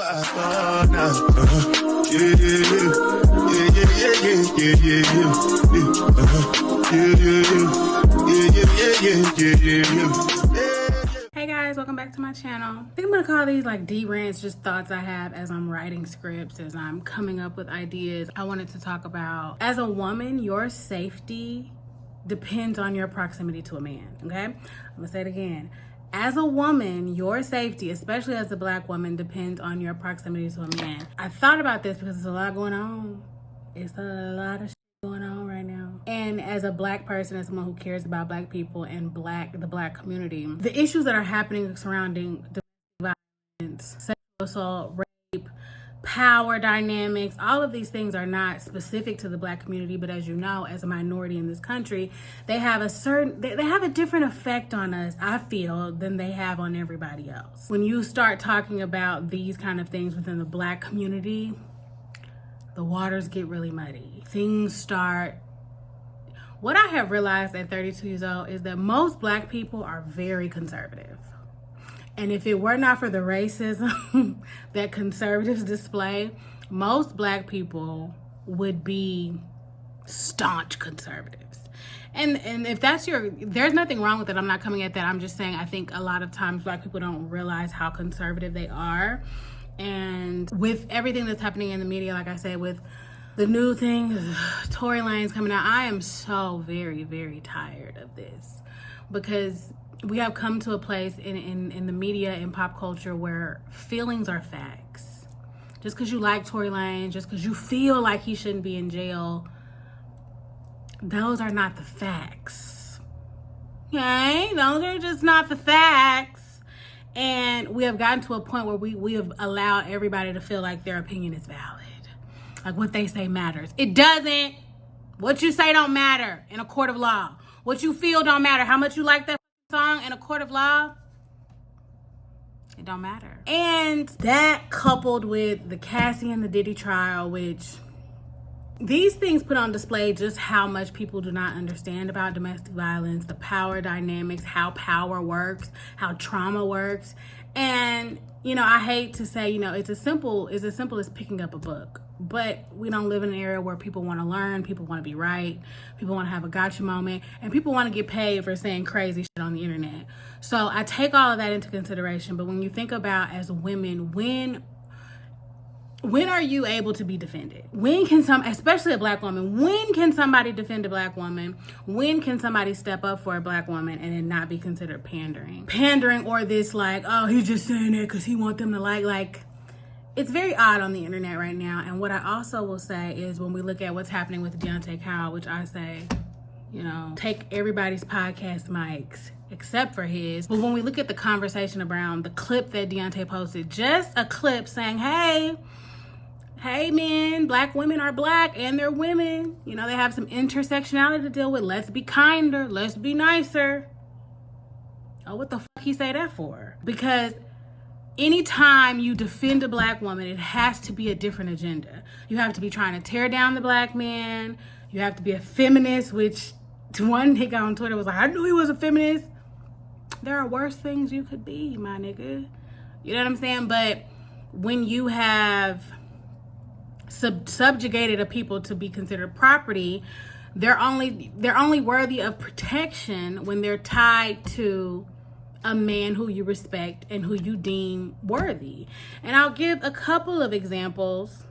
Hey guys, welcome back to my channel. I think I'm gonna call these like rants, just thoughts I have as I'm writing scripts, as I'm coming up with ideas. I wanted to talk about, as a woman, your safety depends on your proximity to a man, okay? I'm gonna say it again. As a woman, your safety, especially as a Black woman, depends on your proximity to a man. I thought about this because there's a lot going on. It's a lot of shit going on right now. And as a Black person, as someone who cares about Black people and the Black community, the issues that are happening surrounding domestic violence, sexual assault, rape, power dynamics, all of these things are not specific to the Black community, but as you know, as a minority in this country, they have a different effect on us, I feel, than they have on everybody else. When you start talking about these kind of things within the Black community, the waters get really muddy. What I have realized at 32 years old is that most Black people are very conservative. And if it were not for the racism that conservatives display, most Black people would be staunch conservatives. And if that's there's nothing wrong with it. I'm not coming at that. I'm just saying I think a lot of times Black people don't realize how conservative they are. And with everything that's happening in the media, like I said, with the new thing, Tory Lanez coming out, I am so very, very tired of this, because we have come to a place in the media and pop culture where feelings are facts. Just because you like Tory Lanez, just because you feel like he shouldn't be in jail, those are not the facts. Okay? Those are just not the facts. And we have gotten to a point where we have allowed everybody to feel like their opinion is valid. Like what they say matters. It doesn't. What you say don't matter in a court of law. What you feel don't matter. How much you like that song in a court of law, it don't matter. And that, coupled with the Cassie and the Diddy trial, which these things put on display just how much people do not understand about domestic violence, the power dynamics, how power works, how trauma works. And, you know, I hate to say, you know, it's as simple as picking up a book. But we don't live in an era where people want to learn, people want to be right, people want to have a gotcha moment, and people want to get paid for saying crazy shit on the internet. So I take all of that into consideration. But when you think about, as women, when are you able to be defended? When can especially a Black woman, when can somebody defend a Black woman? When can somebody step up for a Black woman and it not be considered pandering? Pandering, or this like, oh, he's just saying it because he want them to like, it's very odd on the internet right now. And what I also will say is, when we look at what's happening with Deontay Kyle, which I say, you know, take everybody's podcast mics except for his. But when we look at the conversation around the clip that Deontay posted, just a clip saying, hey men, Black women are Black and they're women. You know, they have some intersectionality to deal with. Let's be kinder. Let's be nicer. Oh, what the fuck he say that for? Because anytime you defend a Black woman, it has to be a different agenda. You have to be trying to tear down the Black man. You have to be a feminist, which one nigga on Twitter was like, I knew he was a feminist. There are worse things you could be, my nigga. You know what I'm saying? But when you have subjugated a people to be considered property, they're only worthy of protection when they're tied to a man who you respect and who you deem worthy. And I'll give a couple of examples.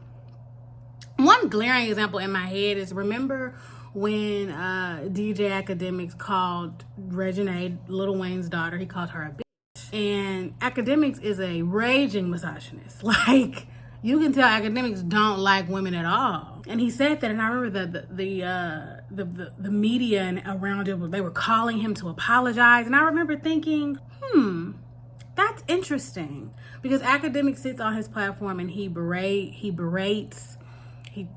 One glaring example in my head is, remember when DJ Academics called Reginae, Lil Wayne's daughter, he called her a bitch. And Academics is a raging misogynist. Like, you can tell Academics don't like women at all. And he said that, and I remember the media and around it, they were calling him to apologize. And I remember thinking, that's interesting. Because Academics sits on his platform and he berates, he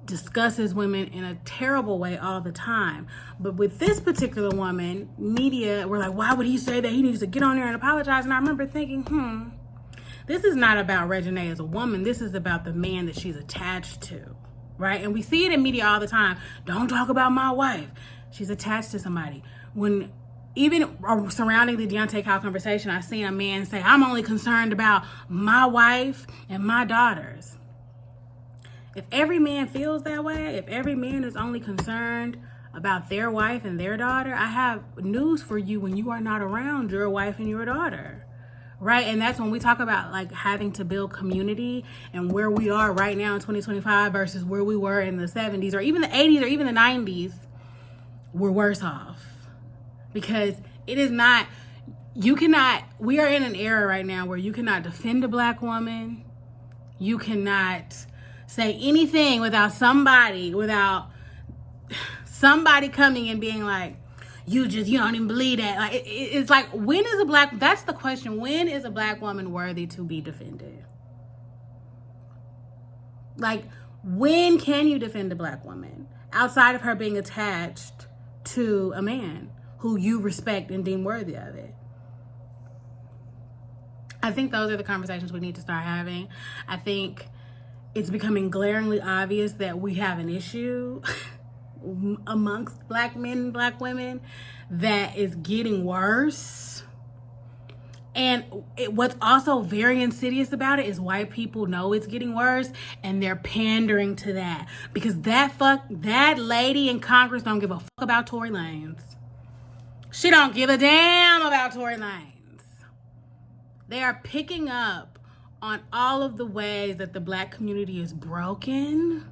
discusses women in a terrible way all the time. But with this particular woman, media were like, why would he say that? He needs to get on there and apologize. And I remember thinking, this is not about Reginae as a woman. This is about the man that she's attached to, right? And we see it in media all the time. Don't talk about my wife. She's attached to somebody. When even surrounding the Deontay Kyle conversation, I seen a man say, I'm only concerned about my wife and my daughters. If every man feels that way, if every man is only concerned about their wife and their daughter, I have news for you when you are not around your wife and your daughter. Right? And that's when we talk about like having to build community and where we are right now in 2025 versus where we were in the 70s or even the 80s or even the 90s, we're worse off. Because it is not, we are in an era right now where you cannot defend a black woman. You cannot say anything without somebody coming and being like, you don't even believe that. Like, it's like, that's the question. When is a black woman worthy to be defended? Like, when can you defend a black woman outside of her being attached to a man who you respect and deem worthy of it? I think those are the conversations we need to start having. I think it's becoming glaringly obvious that we have an issue amongst black men and black women that is getting worse. And what's also very insidious about it is white people know it's getting worse and they're pandering to that because that lady in Congress don't give a fuck about Tory Lanez. She don't give a damn about Tory Lanez. They are picking up on all of the ways that the black community is broken.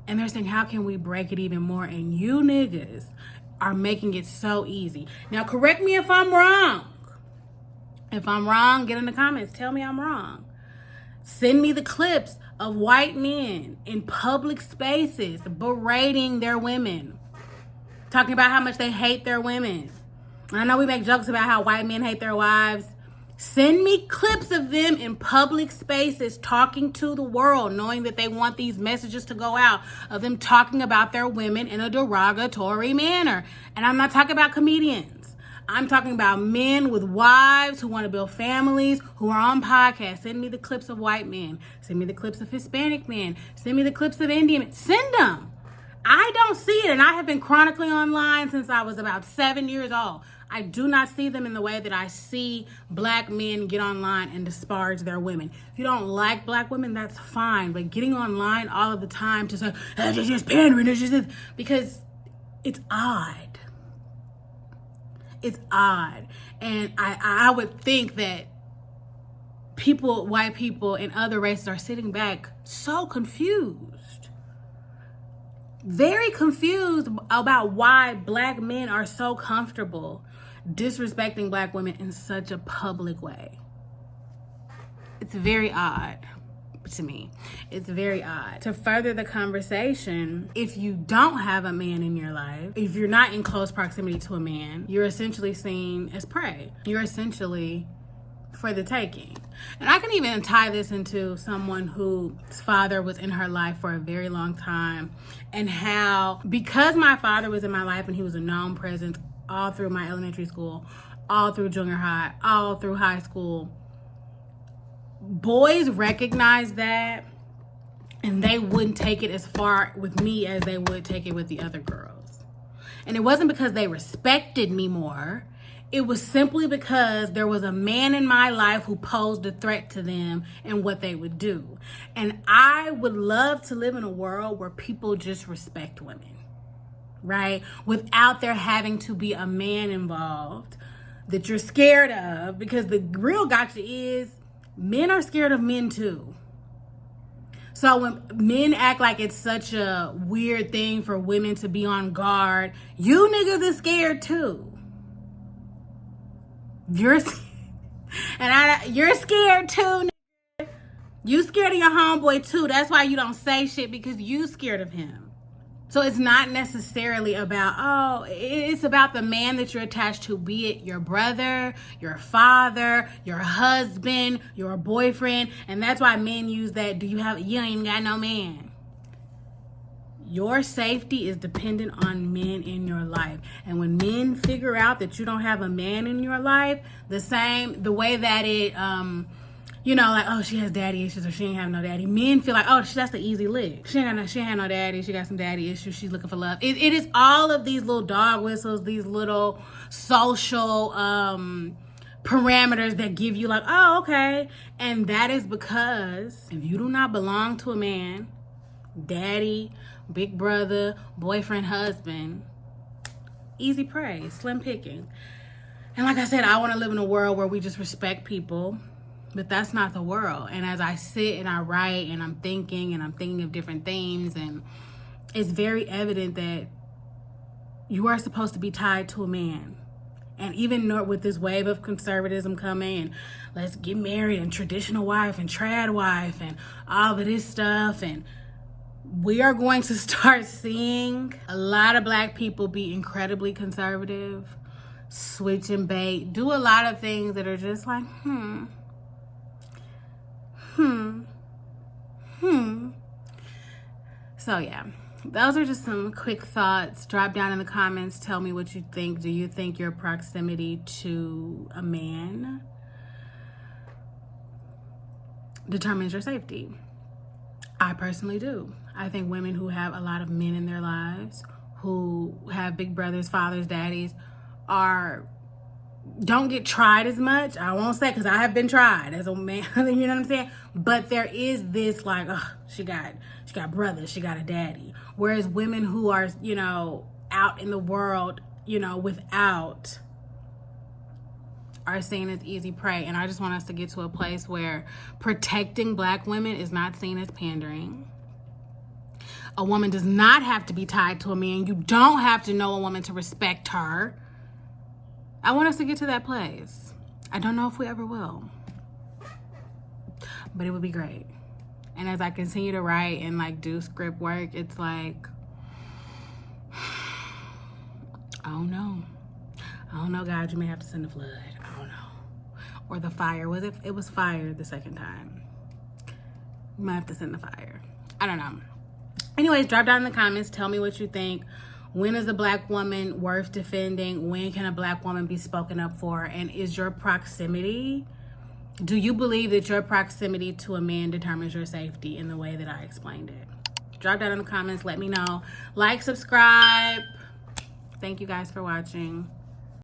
And they're saying, how can we break it even more? And you niggas are making it so easy. Now, correct me if I'm wrong. If I'm wrong, get in the comments. Tell me I'm wrong. Send me the clips of white men in public spaces berating their women. Talking about how much they hate their women. I know we make jokes about how white men hate their wives. Send me clips of them in public spaces talking to the world, knowing that they want these messages to go out of them talking about their women in a derogatory manner. And I'm not talking about comedians. I'm talking about men with wives who want to build families, who are on podcasts. Send me the clips of white men. Send me the clips of Hispanic men. Send me the clips of Indian men. Send them. I don't see it, and I have been chronically online since I was about 7 years old. I do not see them in the way that I see black men get online and disparage their women. If you don't like black women, that's fine. But getting online all of the time to say, it's just pandering, it's just because it's odd. It's odd. And I would think that white people and other races are sitting back so confused. Very confused about why black men are so comfortable disrespecting black women in such a public way. It's very odd to me. It's very odd. To further the conversation, if you don't have a man in your life, if you're not in close proximity to a man, you're essentially seen as prey. You're essentially for the taking. And I can even tie this into someone whose father was in her life for a very long time, and how, because my father was in my life and he was a known presence all through my elementary school, all through junior high, all through high school, boys recognized that and they wouldn't take it as far with me as they would take it with the other girls. And it wasn't because they respected me more. It was simply because there was a man in my life who posed a threat to them and what they would do. And I would love to live in a world where people just respect women, right? Without there having to be a man involved that you're scared of, because the real gotcha is men are scared of men too. So when men act like it's such a weird thing for women to be on guard, you niggas are scared too. You're scared too. You scared of your homeboy too. That's why you don't say shit, because you scared of him. So it's not necessarily about, it's about the man that you're attached to, be it your brother, your father, your husband, your boyfriend. And that's why men use that, you ain't got no man. Your safety is dependent on men in your life. And when men figure out that you don't have a man in your life, the way that it you know, like, oh, she has daddy issues or she ain't have no daddy. Men feel like, oh, that's the easy lick. She ain't had no daddy. She got some daddy issues. She's looking for love. It is all of these little dog whistles, these little social parameters that give you like, oh, okay. And that is because if you do not belong to a man, daddy, big brother, boyfriend, husband, easy prey, slim picking. And like I said, I want to live in a world where we just respect people. But that's not the world. And as I sit and I write and I'm thinking of different themes, and it's very evident that you are supposed to be tied to a man. And even with this wave of conservatism coming, and let's get married, and traditional wife and trad wife and all of this stuff, and we are going to start seeing a lot of black people be incredibly conservative, switch and bait, do a lot of things that are just like, So yeah, those are just some quick thoughts. Drop down in the comments. Tell me what you think. Do you think your proximity to a man determines your safety? I personally do. I think women who have a lot of men in their lives, who have big brothers, fathers, daddies, don't get tried as much. I won't say, because I have been tried as a man, you know what I'm saying? But there is this like, oh, she got brothers, she got a daddy. Whereas women who are, you know, out in the world, you know, without, are seen as easy prey. And I just want us to get to a place where protecting black women is not seen as pandering. A woman does not have to be tied to a man. You don't have to know a woman to respect her. I want us to get to that place. I don't know if we ever will, but it would be great. And as I continue to write and like do script work, it's like, I don't know, God, you may have to send the flood. I don't know. Or the fire. It was fire the second time. You might have to send the fire. I don't know. Anyways, drop down in the comments. Tell me what you think. When is a black woman worth defending? When can a black woman be spoken up for? And is your proximity, do you believe that your proximity to a man determines your safety in the way that I explained it? Drop down in the comments. Let me know. Like, subscribe. Thank you guys for watching.